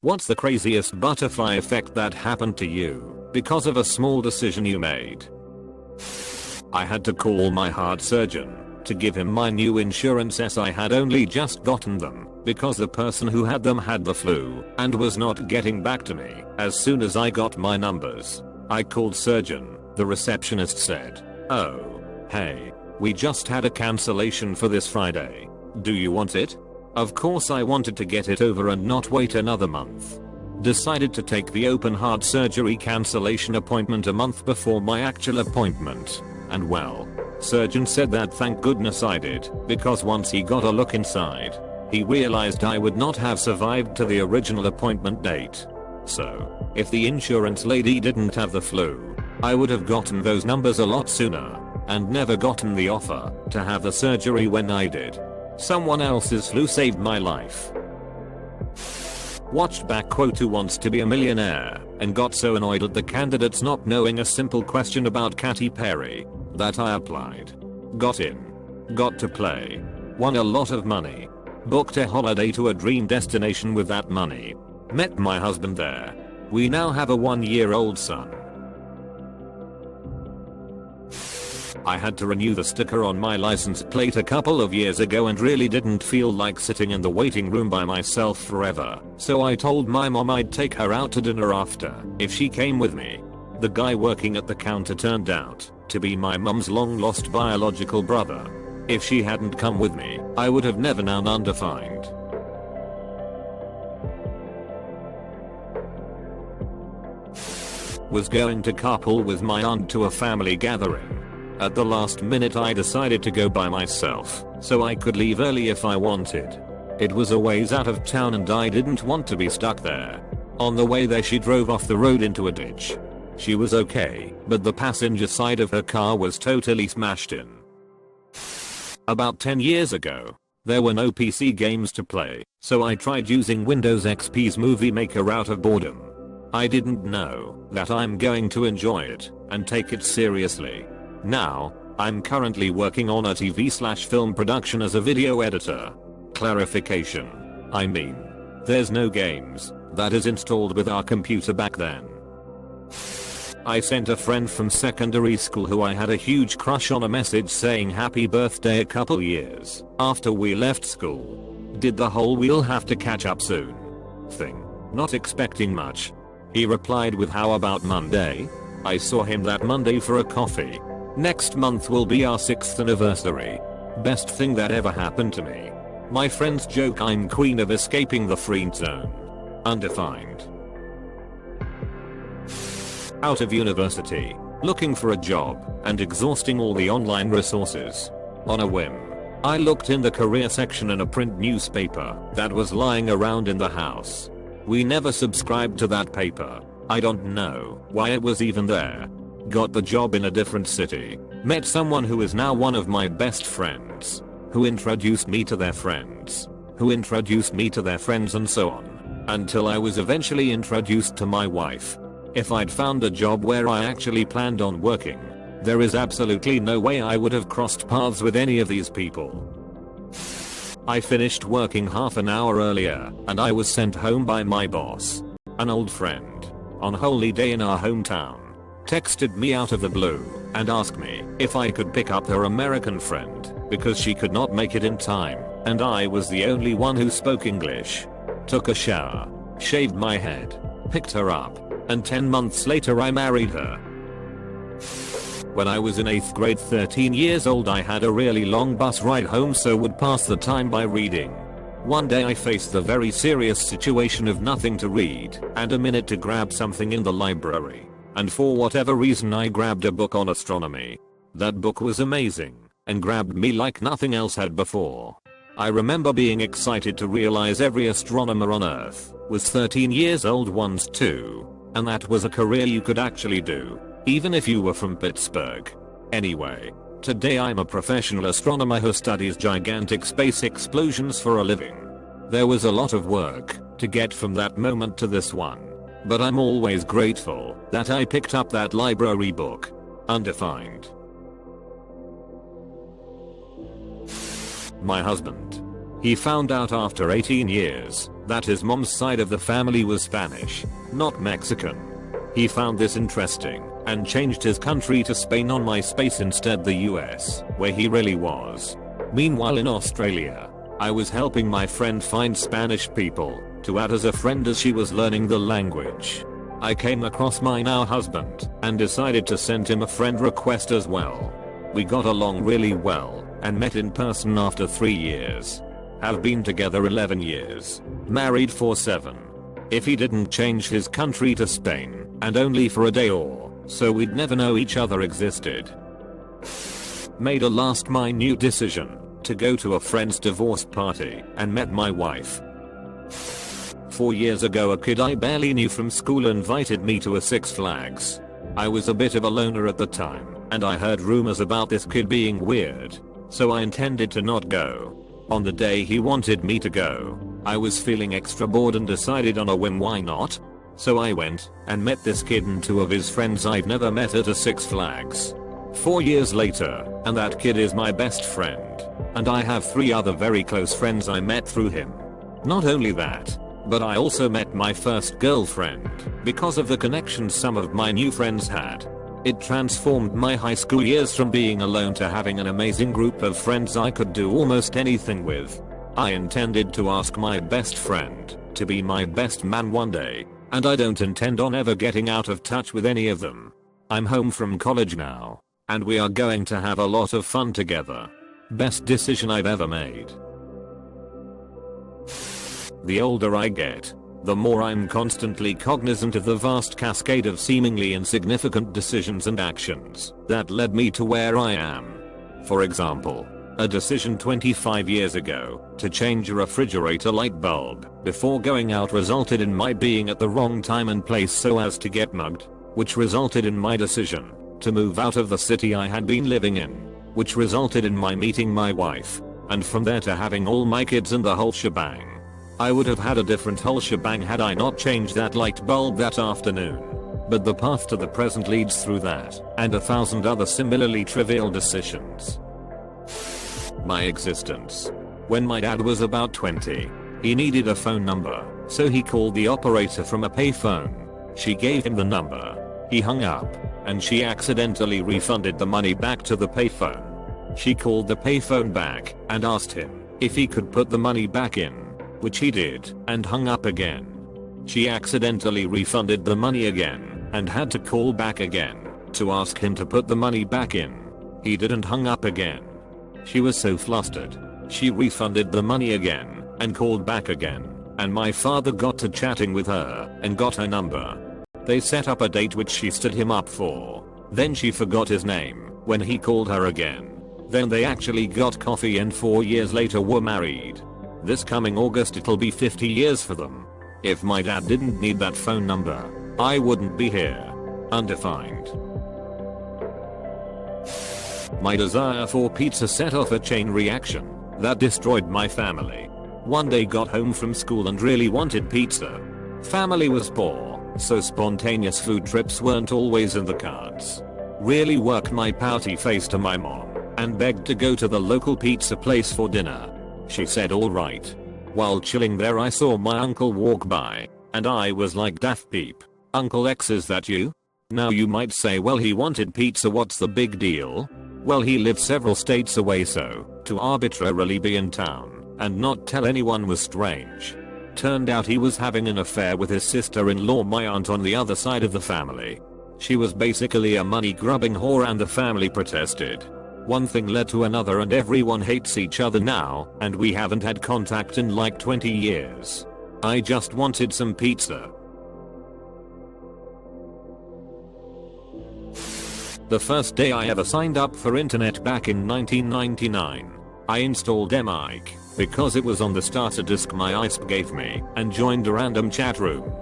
What's the craziest butterfly effect that happened to you because of a small decision you made? I had to call my heart surgeon to give him my new insurance as I had only just gotten them because the person who had them had the flu and was not getting back to me as soon as I got my numbers. I called surgeon. The receptionist said, "Oh, hey, we just had a cancellation for this Friday. Do you want it?" Of course I wanted to get it over and not wait another month. Decided to take the open heart surgery cancellation appointment a month before my actual appointment. And well, surgeon said that thank goodness I did, because once he got a look inside, he realized I would not have survived to the original appointment date. So, if the insurance lady didn't have the flu, I would have gotten those numbers a lot sooner, and never gotten the offer to have the surgery when I did. Someone else's flu saved my life. Watched back quote Who Wants to Be a Millionaire and got so annoyed at the candidates not knowing a simple question about Katy Perry that I applied. Got in. Got to play. Won a lot of money. Booked a holiday to a dream destination with that money. Met my husband there. We now have a 1-year-old son. I had to renew the sticker on my license plate a couple of years ago and really didn't feel like sitting in the waiting room by myself forever, so I told my mom I'd take her out to dinner after if she came with me. The guy working at the counter turned out to be my mom's long lost biological brother. If she hadn't come with me, I would have never known undefined. Was going to carpool with my aunt to a family gathering. At the last minute I decided to go by myself, so I could leave early if I wanted. It was a ways out of town and I didn't want to be stuck there. On the way there she drove off the road into a ditch. She was okay, but the passenger side of her car was totally smashed in. About 10 years ago, there were no PC games to play, so I tried using Windows XP's Movie Maker out of boredom. I didn't know that I'm going to enjoy it and take it seriously. Now, I'm currently working on a TV/film production as a video editor. Clarification. I mean, there's no games that is installed with our computer back then. I sent a friend from secondary school who I had a huge crush on a message saying happy birthday a couple years after we left school. Did the whole "we'll have to catch up soon" thing. Not expecting much. He replied with "how about Monday?" I saw him that Monday for a coffee. Next month will be our 6th anniversary. Best thing that ever happened to me. My friends joke I'm queen of escaping the friend zone. Undefined. Out of university, looking for a job, and exhausting all the online resources. On a whim, I looked in the career section in a print newspaper that was lying around in the house. We never subscribed to that paper. I don't know why it was even there. Got the job in a different city. Met someone who is now one of my best friends. Who introduced me to their friends. Who introduced me to their friends and so on. Until I was eventually introduced to my wife. If I'd found a job where I actually planned on working, there is absolutely no way I would have crossed paths with any of these people. I finished working half an hour earlier and I was sent home by my boss. An old friend. On Holy Day in our hometown. Texted me out of the blue and asked me if I could pick up her American friend because she could not make it in time and I was the only one who spoke English. Took a shower, shaved my head, picked her up, and 10 months later I married her. When I was in 8th grade 13 years old I had a really long bus ride home so would pass the time by reading. One day I faced the very serious situation of nothing to read and a minute to grab something in the library. And for whatever reason I grabbed a book on astronomy. That book was amazing and grabbed me like nothing else had before. I remember being excited to realize every astronomer on Earth was 13 years old once too, and that was a career you could actually do, even if you were from Pittsburgh. Anyway, today I'm a professional astronomer who studies gigantic space explosions for a living. There was a lot of work to get from that moment to this one. But I'm always grateful that I picked up that library book. Undefined. My husband. He found out after 18 years that his mom's side of the family was Spanish, not Mexican. He found this interesting and changed his country to Spain on MySpace instead the US, where he really was. Meanwhile in Australia, I was helping my friend find Spanish people to add as a friend as she was learning the language. I came across my now husband and decided to send him a friend request as well. We got along really well and met in person after 3 years. Have been together 11 years. Married for 7. If he didn't change his country to Spain, and only for a day or so, we'd never know each other existed. Made a last minute decision to go to a friend's divorce party and met my wife. 4 years ago, a kid I barely knew from school invited me to a Six Flags. I was a bit of a loner at the time, and I heard rumors about this kid being weird, so I intended to not go. On the day he wanted me to go, I was feeling extra bored and decided on a whim why not? So I went and met this kid and 2 of his friends I've never met at a Six Flags. 4 years later, and that kid is my best friend, and I have 3 other very close friends I met through him. Not only that, but I also met my first girlfriend because of the connections some of my new friends had. It transformed my high school years from being alone to having an amazing group of friends I could do almost anything with. I intended to ask my best friend to be my best man one day, and I don't intend on ever getting out of touch with any of them. I'm home from college now, and we are going to have a lot of fun together. Best decision I've ever made. The older I get, the more I'm constantly cognizant of the vast cascade of seemingly insignificant decisions and actions that led me to where I am. For example, a decision 25 years ago to change a refrigerator light bulb before going out resulted in my being at the wrong time and place so as to get mugged, which resulted in my decision to move out of the city I had been living in, which resulted in my meeting my wife, and from there to having all my kids and the whole shebang. I would have had a different whole shebang had I not changed that light bulb that afternoon. But the path to the present leads through that, and 1,000 other similarly trivial decisions. My existence. When my dad was about 20, he needed a phone number, so he called the operator from a payphone. She gave him the number. He hung up, and she accidentally refunded the money back to the payphone. She called the payphone back and asked him if he could put the money back in, which he did, and hung up again. She accidentally refunded the money again and had to call back again to ask him to put the money back in. He didn't, hung up again. She was so flustered, she refunded the money again and called back again, and my father got to chatting with her and got her number. They set up a date which she stood him up for. Then she forgot his name when he called her again. Then they actually got coffee and 4 years later were married. This coming August it'll be 50 years for them. If my dad didn't need that phone number, I wouldn't be here. Undefined. My desire for pizza set off a chain reaction that destroyed my family. One day got home from school and really wanted pizza. Family was poor, so spontaneous food trips weren't always in the cards. Really worked my pouty face to my mom and begged to go to the local pizza place for dinner. She said alright. While chilling there I saw my uncle walk by, and I was like, daft peep. Uncle X, is that you? Now you might say, well, he wanted pizza, what's the big deal? Well, he lived several states away, so to arbitrarily be in town and not tell anyone was strange. Turned out he was having an affair with his sister-in-law, my aunt on the other side of the family. She was basically a money-grubbing whore and the family protested. One thing led to another and everyone hates each other now, and we haven't had contact in like 20 years. I just wanted some pizza. The first day I ever signed up for internet back in 1999, I installed Mic because it was on the starter disk my ISP gave me and joined a random chat room.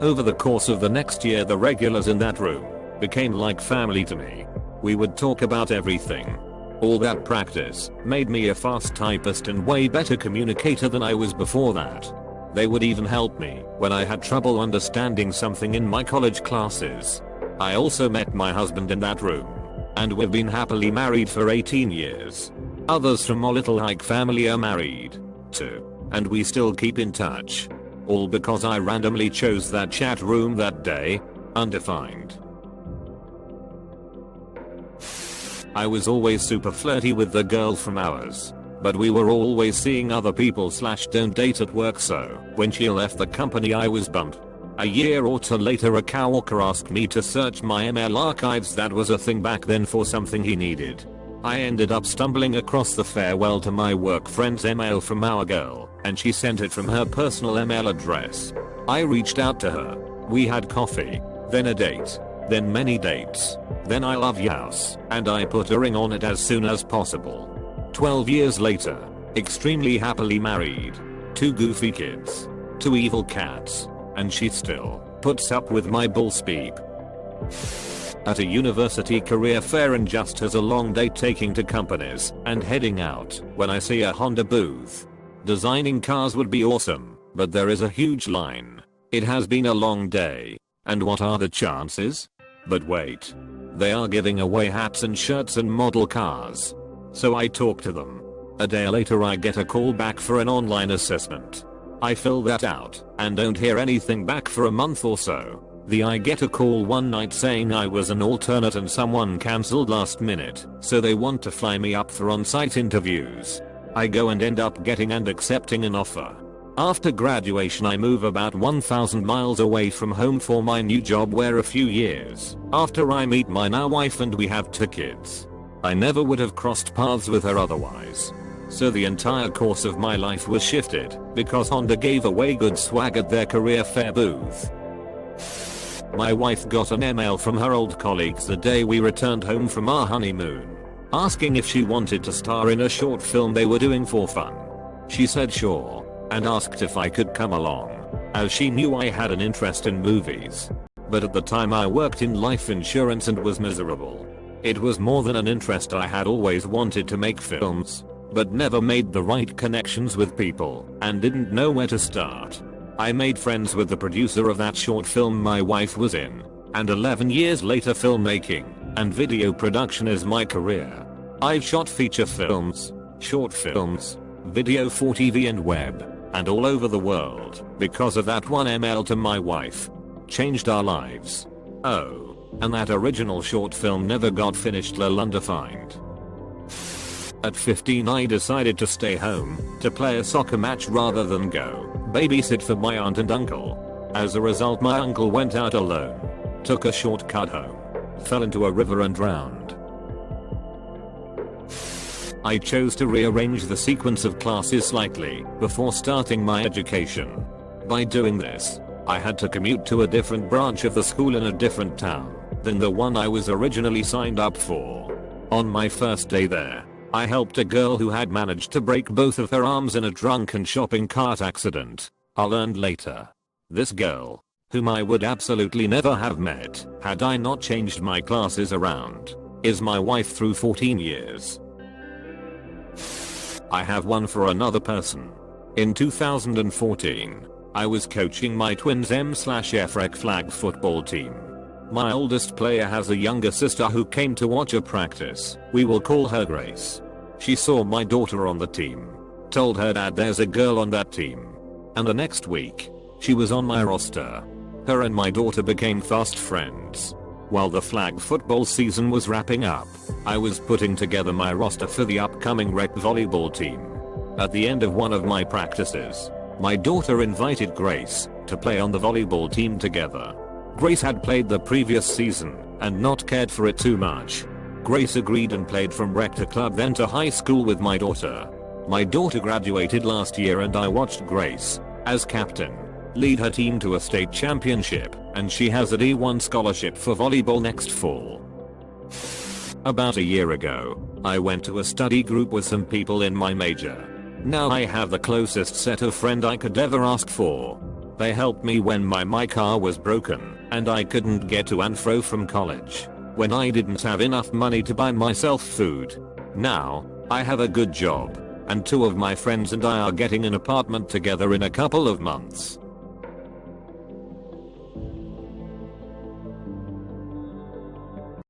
Over the course of the next year the regulars in that room became like family to me. We would talk about everything. All that practice made me a fast typist and way better communicator than I was before that. They would even help me when I had trouble understanding something in my college classes. I also met my husband in that room, and we've been happily married for 18 years. Others from our little Ike family are married too, and we still keep in touch. All because I randomly chose that chat room that day. Undefined. I was always super flirty with the girl from ours. But we were always seeing other people / don't date at work, so when she left the company I was bummed. A year or two later a coworker asked me to search my email archives. That was a thing back then for something he needed. I ended up stumbling across the farewell to my work friend's email from our girl, and she sent it from her personal email address. I reached out to her. We had coffee, then a date, then many dates, then I love yous, and I put a ring on it as soon as possible. 12 years later, extremely happily married, 2 goofy kids, 2 evil cats, and she still puts up with my bullspeak. At a university career fair and just as a long day taking to companies and heading out when I see a Honda booth. Designing cars would be awesome, but there is a huge line. It has been a long day, and what are the chances? But wait. They are giving away hats and shirts and model cars. So I talk to them. A day later I get a call back for an online assessment. I fill that out and don't hear anything back for a month or so. I get a call one night saying I was an alternate and someone cancelled last minute, so they want to fly me up for on-site interviews. I go and end up getting and accepting an offer. After graduation I move about 1,000 miles away from home for my new job, where a few years after I meet my now wife and we have 2 kids. I never would have crossed paths with her otherwise. So the entire course of my life was shifted because Honda gave away good swag at their career fair booth. My wife got an email from her old colleagues the day we returned home from our honeymoon, asking if she wanted to star in a short film they were doing for fun. She said sure, and asked if I could come along, as she knew I had an interest in movies. But at the time I worked in life insurance and was miserable. It was more than an interest. I had always wanted to make films, but never made the right connections with people and didn't know where to start. I made friends with the producer of that short film my wife was in, and 11 years later filmmaking and video production is my career. I've shot feature films, short films, video for TV and web, and all over the world because of that one email to my wife. Changed our lives. Oh. And that original short film never got finished. Undefined. At 15 I decided to stay home to play a soccer match rather than go babysit for my aunt and uncle. As a result my uncle went out alone, took a shortcut home, fell into a river and drowned. I chose to rearrange the sequence of classes slightly before starting my education. By doing this, I had to commute to a different branch of the school in a different town than the one I was originally signed up for. On my first day there, I helped a girl who had managed to break both of her arms in a drunken shopping cart accident. I learned later. This girl, whom I would absolutely never have met had I not changed my classes around, is my wife through 14 years. I have one for another person. In 2014, I was coaching my twins M/F flag football team. My oldest player has a younger sister who came to watch a practice. We will call her Grace. She saw my daughter on the team, told her dad there's a girl on that team, and the next week, she was on my roster. Her and my daughter became fast friends. While the flag football season was wrapping up, I was putting together my roster for the upcoming rec volleyball team. At the end of one of my practices, my daughter invited Grace to play on the volleyball team together. Grace had played the previous season and not cared for it too much. Grace agreed and played from rec to club then to high school with my daughter. My daughter graduated last year and I watched Grace, as captain, lead her team to a state championship, and she has a D1 scholarship for volleyball next fall. About a year ago, I went to a study group with some people in my major. Now I have the closest set of friend I could ever ask for. They helped me when my car was broken and I couldn't get to and fro from college, when I didn't have enough money to buy myself food. Now, I have a good job, and two of my friends and I are getting an apartment together in a couple of months.